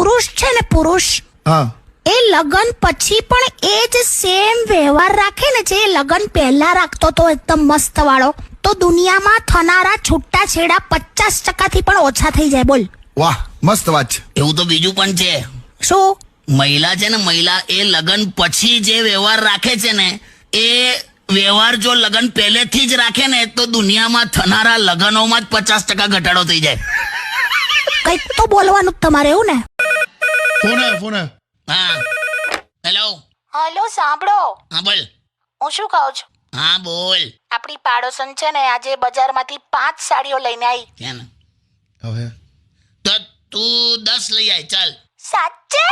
પુરુષ છે ને, પુરુષ હા એ લગન પછી પણ એ જ સેમ વ્યવહાર રાખે ને જે લગન પહેલા રાખતો તો એકદમ મસ્ત વાળો, તો દુનિયામાં થનારા છૂટાછેડા 50% થી પણ ઓછા થઈ જાય. બોલ. વાહ, મસ્ત વાત છે. એવું તો બીજું પણ છે. શું? મહિલા છે ને, મહિલા એ લગન પછી જે વ્યવહાર રાખે છે ને, એ વ્યવહાર જો લગન પહેલેથી જ રાખે ને તો દુનિયામાં થનારા લગનોમાં જ 50% ઘટાડો થઈ જાય. કઈક તો બોલવાનું જ તમારે, એવું ને? ફોન હા, હેલો. હલો, સાંભળો. હા બોલ. હું શું કહું છું, હા બોલ. આપણી પાડોશન છે ને આજે બજારમાંથી 5 સાડીઓ લઈને આવી. છે ને, હવે તો તું 10 લઈ આય. ચાલ. સાચે?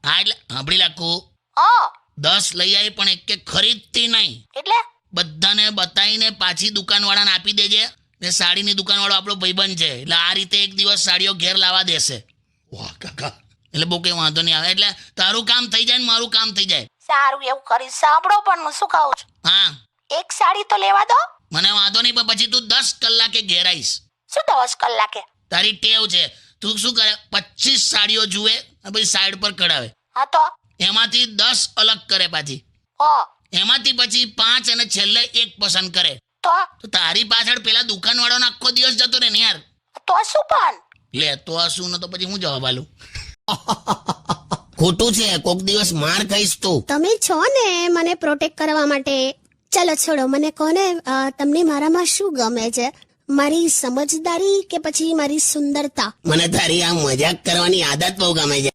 હા એટલે સાંભળી રાખું, હા. 10 લઈ આવી પણ એક ખરીદતી નહીં. એટલે બધાને બતાવીને પાછી દુકાનવાળાને આપી દેજે. ને સાડીની દુકાનવાળો આપણો ભાઈબંધ છે, એટલે આ રીતે એક દિવસ સાડીઓ ઘેર લાવવા દેશે. વાહ કાકા, એટલે બહુ કંઈ વાંધો નહીં આવે. એટલે તારું કામ થઈ જાય ને મારું કામ થઈ જાય. સારું, એવું કરીશ. સાંભળો, પણ હું શું કહું છું, હા, એક સાડી તો લેવા દો. મને વાંધો નહીં, પણ પછી તું 10 કલાકે ઘેર આવીશ. શું 10 કલાકે? તારી ટેવ છે. તું શું કરે, 25 સાડીઓ જુએ અને પછી સાઈડ પર કઢાવે. હા તો એમાંથી 10 અલગ કરે, પાછી એમાંથી પછી 5 અને છેલ્લે 1 પસંદ કરે. તો તારી પાછળ પેલા દુકાનવાળાનો આખો દિવસ જતો રહે ને યાર. તો શું પણ? લે તો આ શું, ને તો પછી હું જવાબ આલું. ખોટું છે, કોક દિવસ માર ખાઈશ તું. તમે છો ને મને પ્રોટેક્ટ કરવા માટે. ચલો છોડો, મને કહો ને, તમને મારામાં શું ગમે છે? મારી સમજદારી કે પછી મારી સુંદરતા? મને તારી આ મજાક કરવાની આદત બહુ ગમે છે.